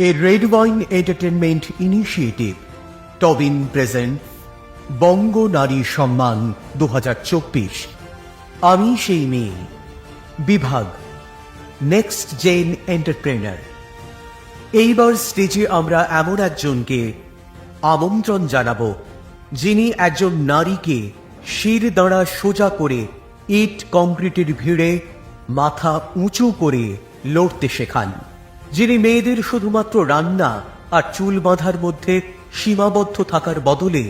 A red wine entertainment initiative, টবিন present Banga Nari Samman 2024। আমি সেই মেয়ে বিভাগ নেক্সট জেন এন্টারপ্রেনার। এইবার স্টেজে আমরা এমন একজনকে আমন্ত্রণ জানাবো যিনি একজন নারীকে শির দাঁড়া সোজা করে ইট কংক্রিটের ভিড়ে মাথা উঁচু করে লড়তে শেখান, যিনি মেয়েদের শুধুমাত্র রান্না আর চুল বাঁধার মধ্যে সীমাবদ্ধ থাকার বদলে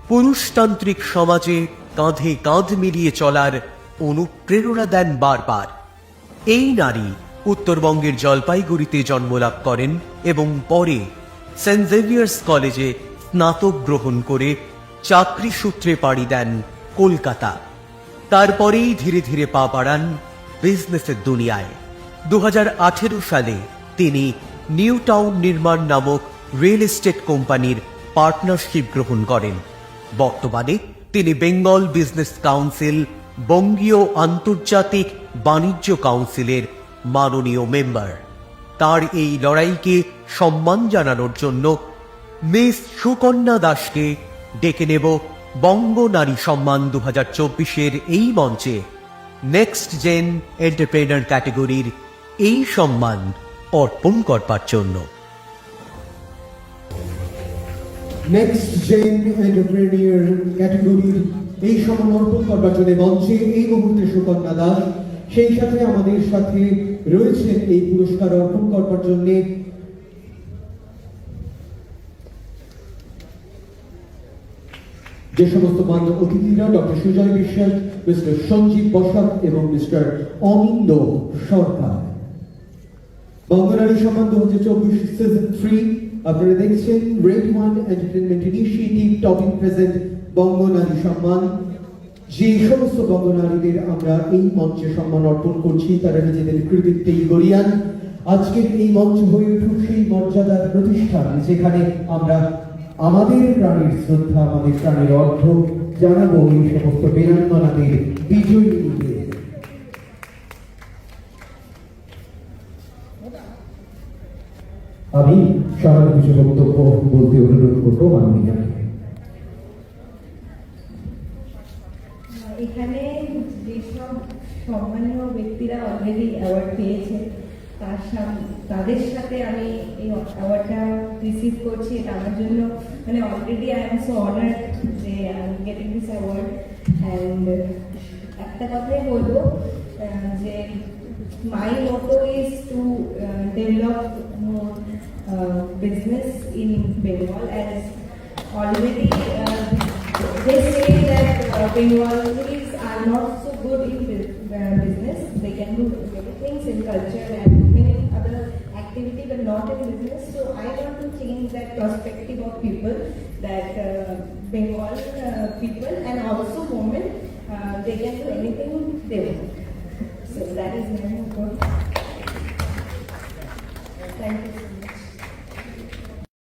পুরুষতান্ত্রিক সমাজে কাঁধে কাঁধ মিলিয়ে চলার অনুপ্রেরণা দেন বারবার। এই নারী উত্তরবঙ্গের জলপাইগুড়িতে জন্মলাভ করেন এবং পরে সেন্ট জেভিয়ার্স কলেজে স্নাতক গ্রহণ করে চাকরি সূত্রে পাড়ি দেন কলকাতা। তারপরেই ধীরে ধীরে পা বাড়ান বিজনেসের দুনিয়ায়। 2018 সালে তিনি নিউ টাউন নির্মাণ নামক রিয়েল এস্টেট কোম্পানির পার্টনারশিপ গ্রহণ করেন। বর্তমানে তিনি বেঙ্গল বিজনেস কাউন্সিল, বঙ্গীয় আন্তর্জাতিক বাণিজ্য কাউন্সিলের মাননীয় মেম্বার। তার এই লড়াইকে সম্মান জানানোর জন্য মিস সুকন্যা দাসকে ডেকে নেব বঙ্গ নারী সম্মান 2024-এর এই মঞ্চে নেক্সট জেন এন্টারপ্রেনার ক্যাটেগরির এই সম্মান অর্পণ করবার জন্য। নেক্সট জেন এন্টারপ্রেনিয়র ক্যাটেগরির এই সম্মান অর্পণ করবার জন্য মঞ্চে এই মুহূর্তে সুকন্যা দাস, সেই সাথে আমাদের সাথে রয়েছেন এই পুরস্কার অর্পণ করবার জন্য যে সমস্ত মান্য অতিথিরা ডক্টর সুজয় বিশ্বাস, মিস্টার সঞ্জীব বসাক এবং মিস্টার অনিন্দ সরকার। বঙ্গনারী সম্মান 2024 সিজন 3 আপনারা দেখছেন রেড ওয়ান এন্টারটেনমেন্ট ইনিশিয়েটিভ টপিং প্রেজেন্ট বঙ্গনারী সম্মান। যে সমস্ত বঙ্গনারীদের আমরা এই মঞ্চে সম্মান অর্পণ করছি তারা নিজেদের কৃতিত্বেই গরিয়ান। আজকের এই মঞ্চ হয়ে উঠুক সেই মর্যাদার প্রতিষ্ঠান যেখানে আমরা আমাদের প্রাণের শ্রদ্ধা, আমাদের প্রাণের অর্থ জানাবো এই সমস্ত বীরাঙ্গনাদের বিজয়ীদের। আমি সারা কিছু বক্তব্য বলতে অনুরোধ করবো মাননীয়। এখানে যেসব সম্মানীয় ব্যক্তিরা অলরেডি অ্যাওয়ার্ড পেয়েছে তাদের সাথে আমি এই অ্যাওয়ার্ডটা রিসিভ করছি। এটা আমার জন্য মানে already I am so honoured যে I am getting this award. And একটা কথাই বলবো যে my motto is to develop more business in Bengal, as already they say that Bengalis are not so good in business. They can do many things in culture and many other activity, but not in business. So I want to change that perspective of people, that Bengal people and also women, they can do anything they want. So that is my motto. Thank you.